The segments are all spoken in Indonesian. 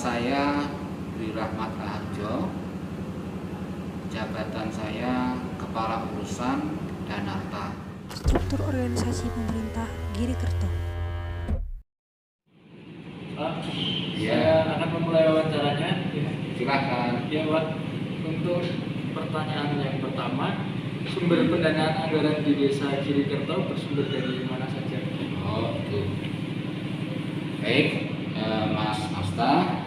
saya Dwi Rahmat Raharjo, jabatan saya Kepala Urusan Danarta. Struktur organisasi pemerintah Girikerto. Pak, saya akan memulai wawancaranya. Silakan. Ya, Pak. Untuk pertanyaan yang pertama, sumber pendanaan anggaran di Desa Girikerto bersumber dari mana saja? Oh, itu. Baik, Mas Asta.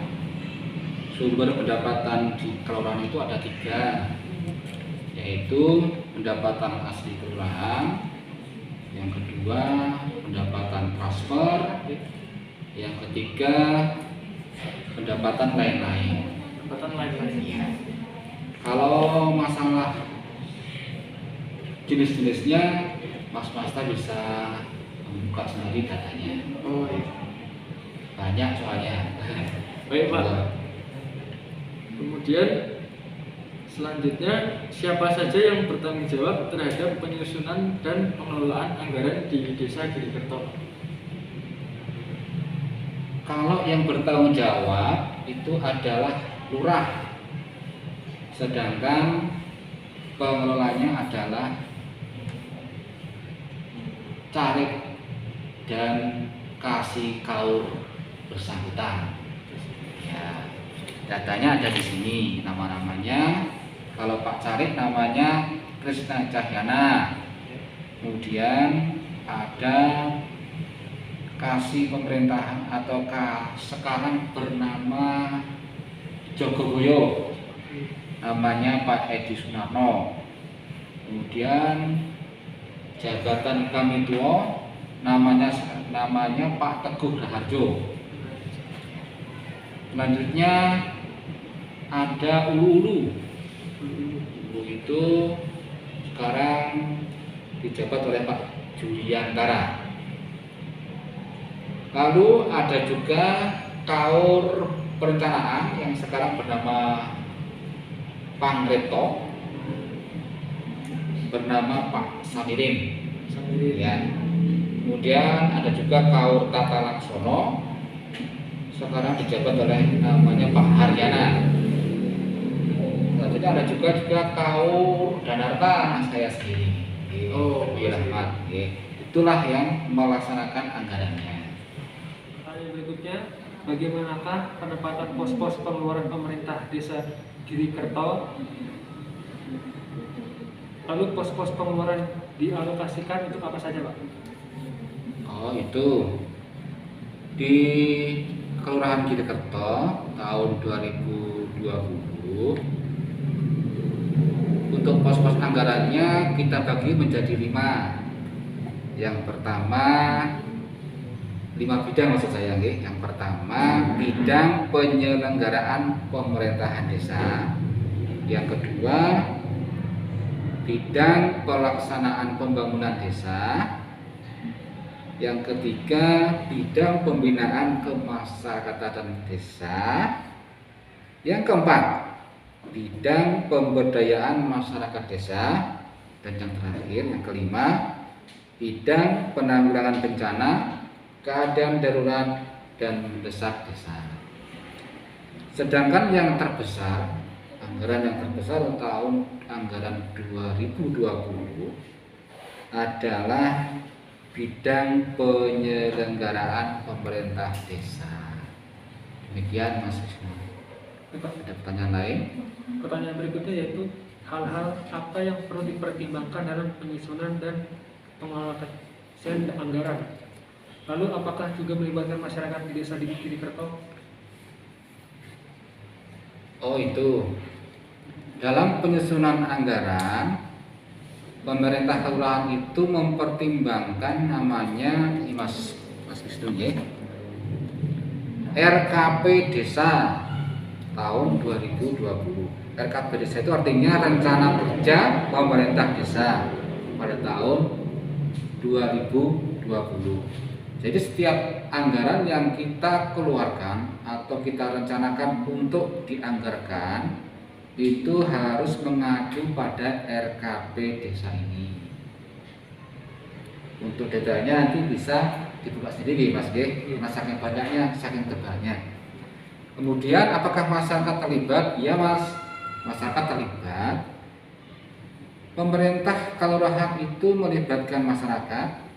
Sumber pendapatan di kelurahan itu ada 3, yaitu pendapatan asli kelurahan, yang kedua pendapatan transfer, yang ketiga pendapatan lain-lain. Pendapatan lain-lain. Ya. Kalau masalah jenis-jenisnya, Mas Masta bisa membuka sendiri datanya. Oh, iya. Banyak soalnya. Baik, Pak. Kemudian selanjutnya, siapa saja yang bertanggung jawab terhadap penyusunan dan pengelolaan anggaran di Desa Girikerto? Kalau yang bertanggung jawab itu adalah lurah, sedangkan pengelolanya adalah carik dan kasih kaur bersangkutan. Ya, datanya ada di sini, nama-namanya. Kalau Pak Carik namanya Krisna Cahyana. Kemudian ada kasih pemerintahan atau sekarang bernama Jogoboyo, namanya Pak Edi Sunarno. Kemudian jabatan kami tua namanya Pak Teguh Raharjo. Selanjutnya ada Ulu-Ulu. Ulu itu sekarang dijabat oleh Pak Juliantara. Lalu ada juga Kaur Perencanaan yang sekarang bernama Pangreto, bernama Pak Samirin. Ya. Kemudian ada juga Kaur Tata Laksono, sekarang dijabat oleh namanya Pak Haryana. Selanjutnya ada juga Kaur Danarta, saya sendiri. Oh, Dwi Rahmat. Itulah yang melaksanakan anggarannya. Pertanyaan berikutnya, bagaimanakah penempatan pos-pos pengeluaran pemerintah Desa Girikerto? Lalu pos-pos pengeluaran dialokasikan untuk apa saja, Pak? Oh, itu di Kelurahan Girikerto tahun 2020 untuk pos-pos anggarannya kita bagi menjadi 5. Yang pertama 5 bidang maksud saya, nggih. Yang pertama bidang penyelenggaraan pemerintahan desa. Yang kedua bidang pelaksanaan pembangunan desa. Yang ketiga bidang pembinaan kemasyarakatan desa. Yang keempat bidang pemberdayaan masyarakat desa. Dan yang terakhir, yang kelima, bidang penanggulangan bencana, keadaan darurat dan mendesak desa. Sedangkan yang terbesar, anggaran yang terbesar tahun anggaran 2020 adalah bidang penyelenggaraan pemerintah desa. Demikian Mas Wisnu. Ada pertanyaan lain? Pertanyaan berikutnya yaitu hal-hal apa yang perlu dipertimbangkan dalam penyusunan dan pengalokasian anggaran. Lalu apakah juga melibatkan masyarakat di Desa Girikerto? Oh, itu. Dalam penyusunan anggaran, pemerintah kelurahan itu mempertimbangkan namanya Mas Wisnu ya, RKP Desa tahun 2020. RKP Desa itu artinya rencana kerja pemerintah desa pada tahun 2020. Jadi setiap anggaran yang kita keluarkan atau kita rencanakan untuk dianggarkan itu harus mengacu pada RKP desa ini. Untuk detailnya nanti bisa dibuka sendiri Mas G, saking banyaknya, saking tebalnya. Kemudian apakah masyarakat terlibat? Ya Mas, masyarakat terlibat. Pemerintah kelurahan itu melibatkan masyarakat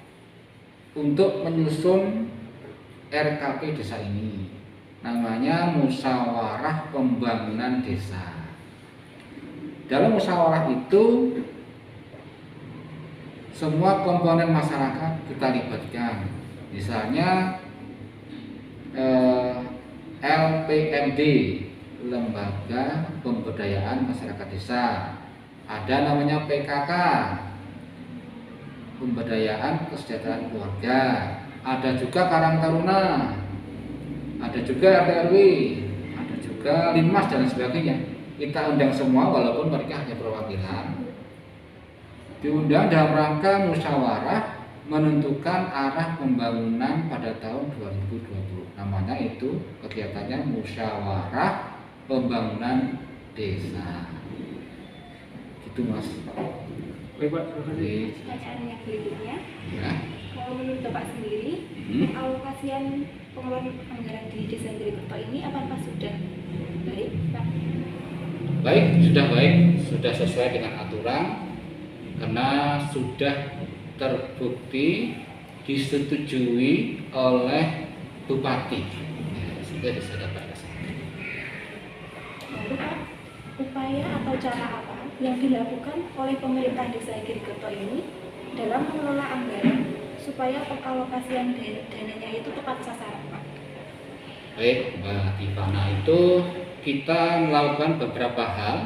untuk menyusun RKP desa ini. Namanya musyawarah pembangunan desa. Dalam musyawarah itu semua komponen masyarakat kita libatkan. Misalnya LPMD, Lembaga Pemberdayaan Masyarakat Desa. Ada namanya PKK, Pemberdayaan Kesejahteraan Keluarga. Ada juga Karang Taruna, ada juga RT RW, ada juga Linmas dan sebagainya. Kita undang semua walaupun mereka hanya perwakilan. Diundang dalam rangka musyawarah menentukan arah pembangunan pada tahun 2020. Namanya itu kegiatannya musyawarah pembangunan desa. Gitu Mas. Baik Pak, terima kasih. Pertanyaan yang berikutnya, Ya. kalau menurut Bapak sendiri, alokasian pengeluaran anggaran di Desa Girikerto ini apakah sudah baik, Pak? Baik, sudah sesuai dengan aturan karena sudah terbukti disetujui oleh Bupati. Ya, sudah bisa dapat kesempatan. Lalu Pak, upaya atau cara apa yang dilakukan oleh pemerintah Desa Girikerto ini dalam mengelola anggaran supaya pengalokasian dananya itu tepat sasaran, Pak? Baik, Mbak Ivana, itu kita melakukan beberapa hal.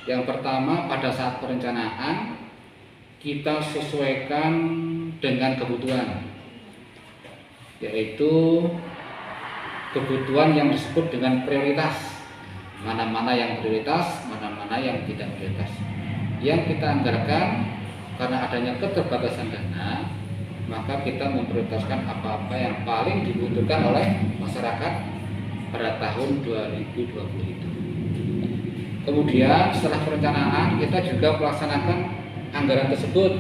Yang pertama, pada saat perencanaan kita sesuaikan dengan kebutuhan, yaitu kebutuhan yang disebut dengan prioritas. Mana-mana yang prioritas, mana-mana yang tidak prioritas. Yang kita anggarkan karena adanya keterbatasan dana, maka kita memprioritaskan apa-apa yang paling dibutuhkan oleh masyarakat pada tahun 2020 itu. Kemudian setelah perencanaan kita juga melaksanakan anggaran tersebut,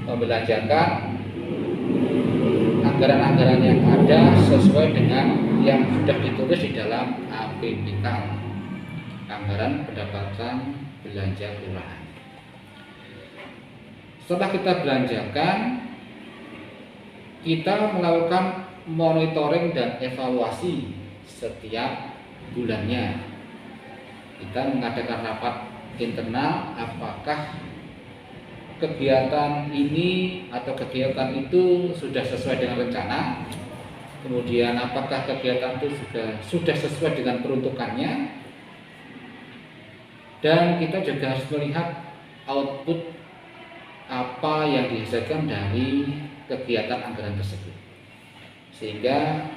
membelanjakan anggaran-anggaran yang ada sesuai dengan yang sudah ditulis di dalam APBK, anggaran pendapatan belanja kelurahan. Setelah kita belanjakan, kita melakukan monitoring dan evaluasi setiap bulannya. Kita mengadakan rapat internal apakah kegiatan ini atau kegiatan itu sudah sesuai dengan rencana. Kemudian apakah kegiatan itu sudah sesuai dengan peruntukannya. Dan kita juga harus melihat output apa yang dihasilkan dari kegiatan anggaran tersebut, sehingga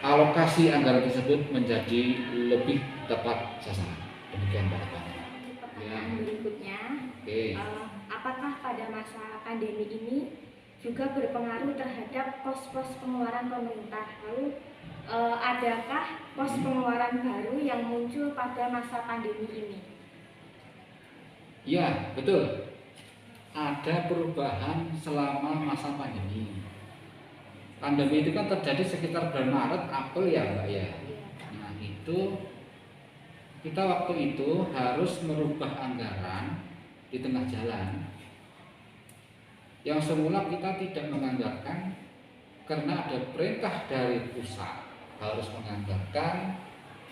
alokasi anggaran tersebut menjadi lebih tepat sasaran. Demikian Pak. Pertanyaan berikutnya, apakah pada masa pandemi ini juga berpengaruh terhadap pos-pos pengeluaran pemerintah? Lalu adakah pos pengeluaran baru yang muncul pada masa pandemi ini? Ya, betul. Ada perubahan selama masa pandemi. Pandemi itu kan terjadi sekitar bulan Maret, April ya Mbak ya. Nah itu kita waktu itu harus merubah anggaran di tengah jalan. Yang semula kita tidak menganggarkan karena ada perintah dari pusat harus menganggarkan,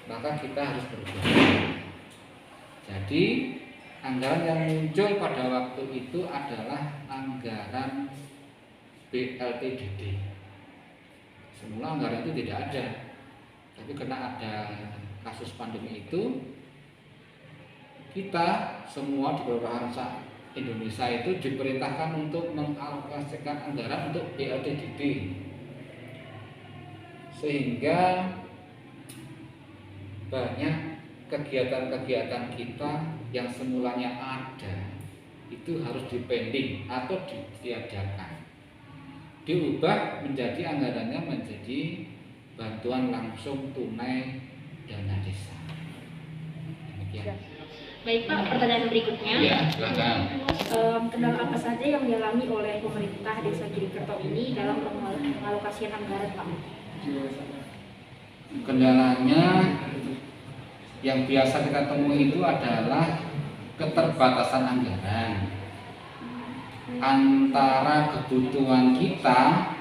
maka kita harus berubah. Jadi anggaran yang muncul pada waktu itu adalah anggaran BLTDD. Semula anggaran itu tidak ada, tapi karena ada kasus pandemi itu, kita semua di kelurahan Indonesia itu diperintahkan untuk mengalokasikan anggaran untuk BLTDD, sehingga banyak kegiatan-kegiatan kita yang semulanya ada itu harus dipending atau ditiadakan, diubah menjadi anggarannya menjadi bantuan langsung tunai dana desa. Demikian. Baik Pak, pertanyaan berikutnya. Ya, silakan. Kendala apa saja yang dialami oleh pemerintah Desa Girikerto ini dalam pengalokasian anggaran Pak? Kendalanya yang biasa kita temui itu adalah keterbatasan anggaran antara kebutuhan kita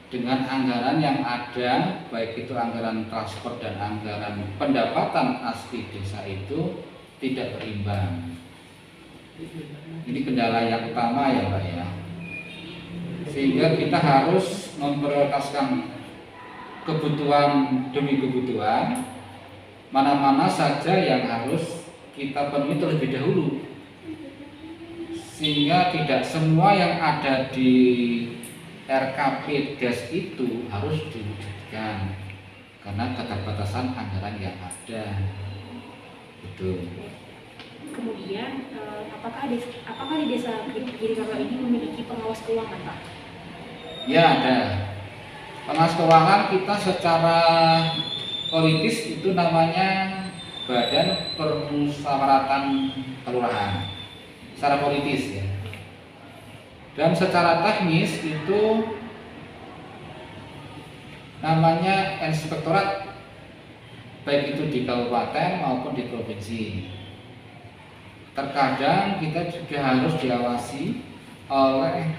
dengan anggaran yang ada, baik itu anggaran transport dan anggaran pendapatan asli desa itu tidak berimbang. Ini kendala yang utama ya Pak ya. Sehingga kita harus memprioritaskan kebutuhan demi kebutuhan, mana-mana saja yang harus kita penuhi terlebih dahulu, sehingga tidak semua yang ada di RKP Des itu harus diwujudkan karena keterbatasan anggaran yang ada. Betul. Kemudian, apakah di desa Girikarto ini memiliki pengawas keuangan, Pak? Ya, ada. Pengawas keuangan kita secara politis itu namanya Badan Permusyawaratan Kelurahan. Secara politis ya. Dan secara teknis itu namanya inspektorat, baik itu di kabupaten maupun di provinsi. Terkadang kita juga harus diawasi oleh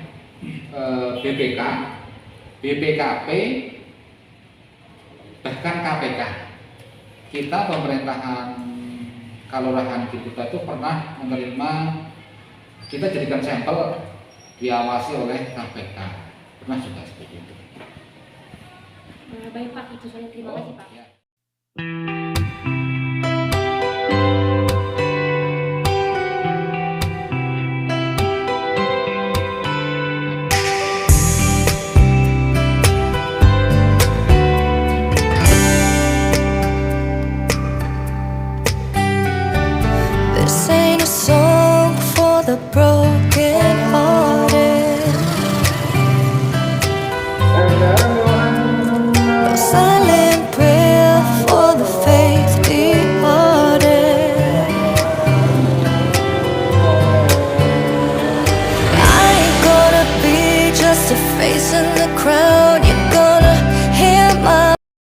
BPK, BPKP, bahkan KPK. Kita pemerintahan kelurahan kita itu pernah menerima, kita jadikan sampel, diawasi oleh KPK. Pernah juga seperti itu. Baik Pak, itu saja. Terima kasih Pak. Ya.